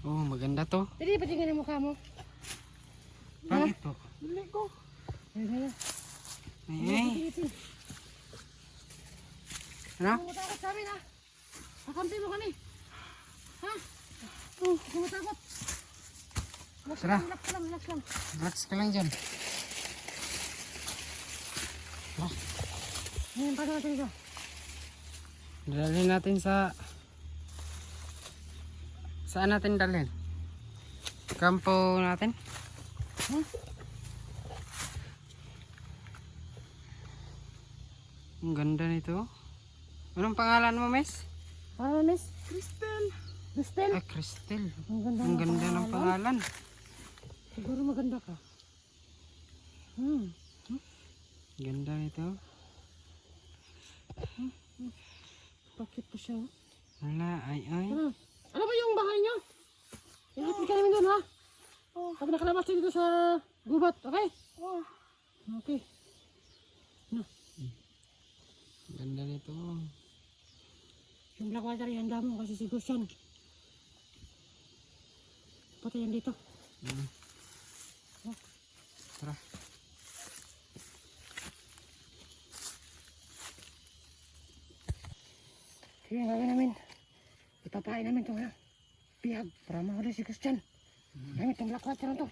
Oh, maganda to. Pwede pa tingnan ang mukha mo. Bakit po? Dali ko. Ayun na. Ay. Ano? Matakot sa amin ha. Kakampi mo kami. Ha? Huwag mo matakot. Tara. Relax lang, relax lang. Relax ka lang dyan. Ngayon, paano natin ito? Dalhin natin sa... Saan natin dalhin? Kampo natin? Ha? Ang ganda nito. Anong pangalan mo, miss? Paano, miss? Crystal. Crystal? Ah, Crystal. Ang Ang ganda ng pangalan. Siguro maganda ka. Ganda nito. Bakit po siya? Wala, ay. Ano ba yung bahay niyo? Ihatid ka namin doon ha? Pag nakalabas tayo dito sa gubat, okay? Okay. Ganda nito. Yung black water ihanda mo kasi siguro siyan. Pati yan dito. Tara. Sige, ang gagawin namin. Ipapain namin itong pihag para mahuli si Christian. Gamit itong black water na ito.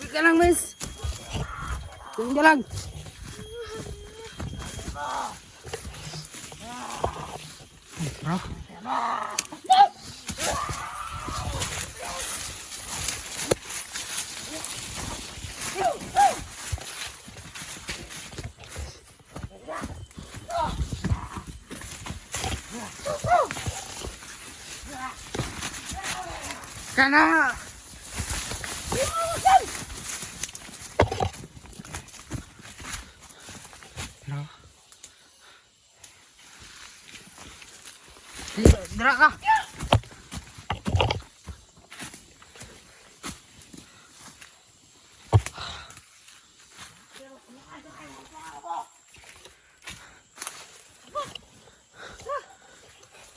Sige lang, miss. Sige lang. Bro. Kana. Bro. Dira ka.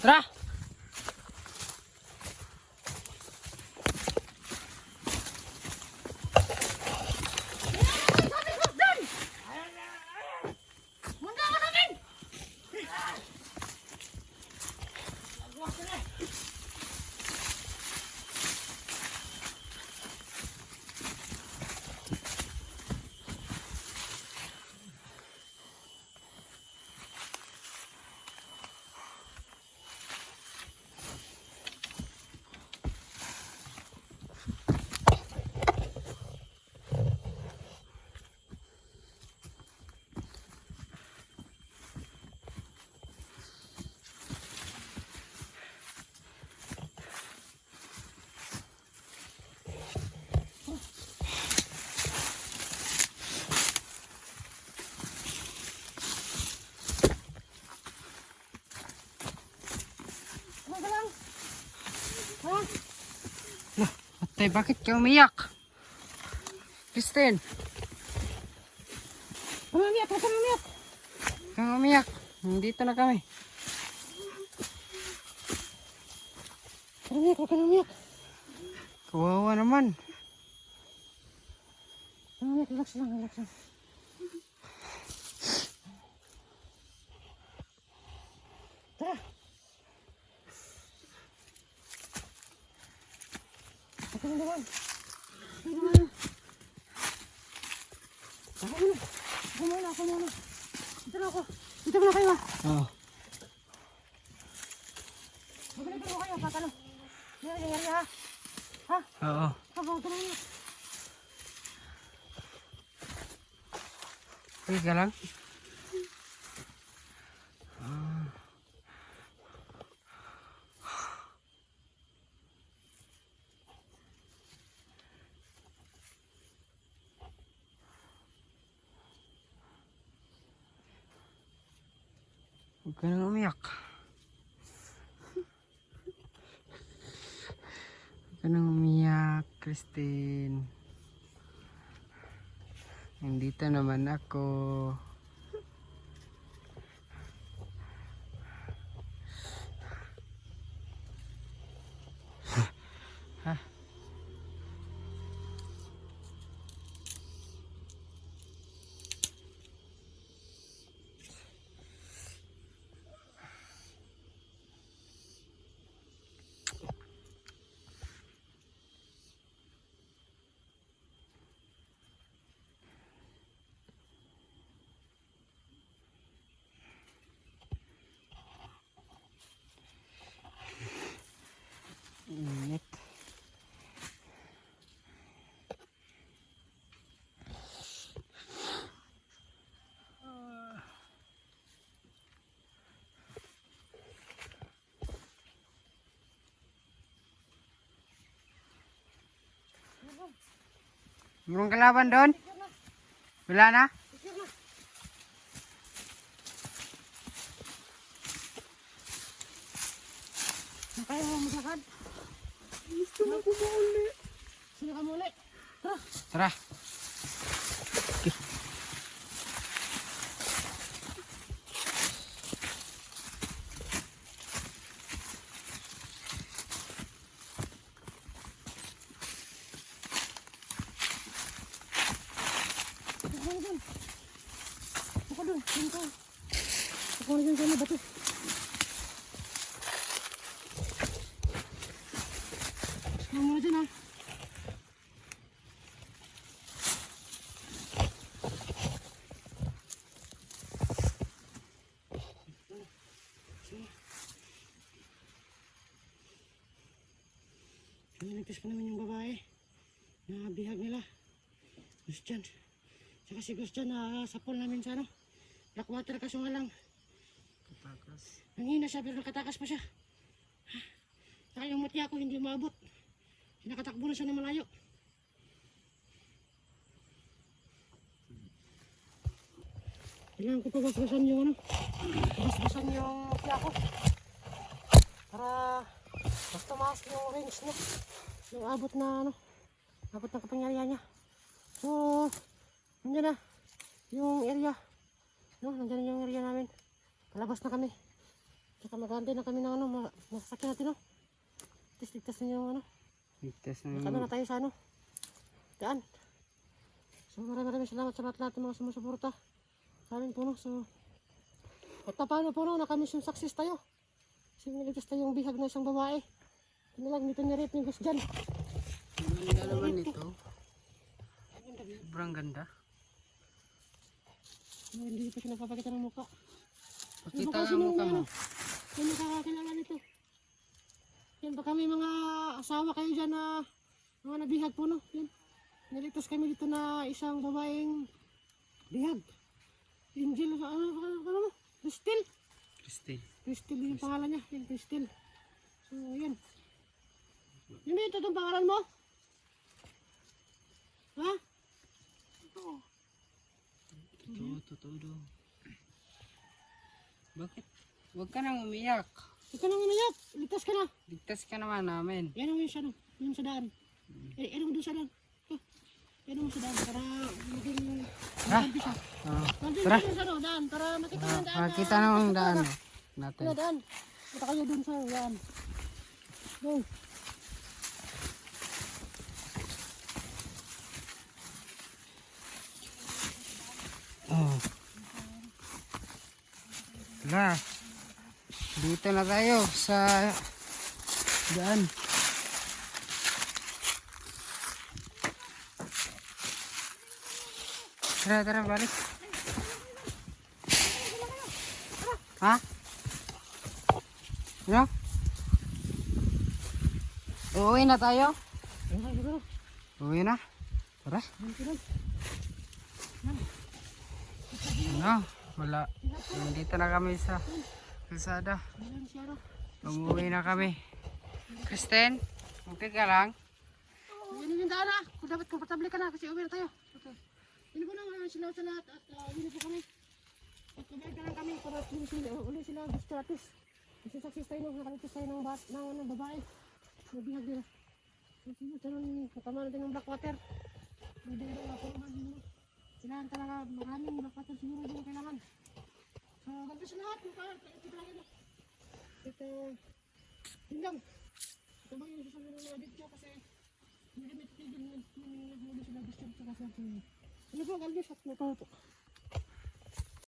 Tara. Munda ka namin! Tay, bakit ka umiyak? Kristen, Huwag kang umiyak, huwag kang umiyak. kang umiyak. Nandito na kami. Huwag kang umiyak. Kawawa naman. Huwag kang umiyak, relax lang, relax lang. Tara. Ako na naman. Ako naman. Ako muna. Dito na ako. Dito muna kayo ah. Oo. Mabalik ko kayo, patalo. Yan, yan, yan, ha? Ha? Oo. Huwag ka na umiyak. Okay ka lang? Huwag ka nang umiyak. Huwag ka nang umiyak, Christine. Nandito naman ako. Ha? Init. Merong kalaban doon? Wala na? Kaya mo maglakad? Gusto na ko mauli. Sino ka muli? Tara. Tara. Ako doon. Doon ka. Ako na dyan sa bato. Ako muna dyan ha. Pinagtas pa naman yung babae na bihag nila. Gustian. Saka si Gustian na sapol namin sa ano. Blackwater kaso nga lang. Katakas. Nanghina siya pero nakatakas pa siya. Saka yung mutya ko hindi umabot. Nakatakbo na siya na malayo. Kailangan ko pagasgasan yung ano. Pagasgasan yung mutya ko. Para mas tumaas yung range niya. Yung abot na ano. Abot ng kapangyarihan niya. So, nandiyan na yung area. No, nandiyan na yung area namin. Palabas na kami. Tsaka mag-aantay na kami ng ano, masasakyan natin no. Ligtas na yung ano. Ligtas na Ano na tayo sa ano. Daan. So maraming salamat sa lahat ng mga sumusuporta. Sa amin po no. So, at paano po no, naka-mission success tayo. Kasi niligtas tayo yung bihag na isang babae. Ano lang, dito ni Rip ni Gus dyan. ganda naman ito. Sobrang ganda. Hindi pa siya nagpapakita ng mukha. Pakita ang mukha mo. Hindi nakakakilala nito. Yan, baka may mga asawa kayo dyan na mga nabihag po, no? Yan. Niligtas kami dito na isang babaeng bihag. Angel, ano mo? Crystal? Christine. Crystal yung pangalan niya. Yan, Crystal. So, yan. Yun ba ito itong pangalan mo? Ha? Totoo daw. Bakit? Huwag ka nang umiyak. Ikaw nang umiyak. Ligtas ka na. Ligtas ka naman namin. Yan ang yun siya, no? Yun sa daan. Ano mo doon sa daan? Ano mo sa daan para maging Ha? maganda siya. Oh. Nandun Tara. sa daan para makita yung daan. Makita na ang daan natin. Yung daan. Kita kayo dun sa yan. Go. Oh. Tara. Dito na tayo sa daan. Tara, tara, balik. Ha? Ano? Uuwi na tayo? Ayun, siguro. Uuwi na? Tara. Ayun, siguro. Ano? Wala. Nandito na kami sa kalsada. Ayun siya, no? Umuwi na kami. Kristen, okay ka lang? Yun yung daan, ha? Kung dapat komportable ka na kasi uwi na tayo. Okay. Yun po na sila sa lahat at yun po kami. At kumain ka lang kami para uli sila gusto natin. Kasi saksis tayo nung nakalitis tayo ng babae. Nabihag nila. Kasi nung katama natin ng Blackwater. Hindi na nga puro man. Kailangan talaga maraming Blackwater siguro yung kailangan. So, ganito sa lahat. Ito lang yun. Ito, yun lang. Ito ba yung sasabi ng mga video kasi hindi kami titigil yung sila gusto sa kasi. Ano po, Galvis at natuto.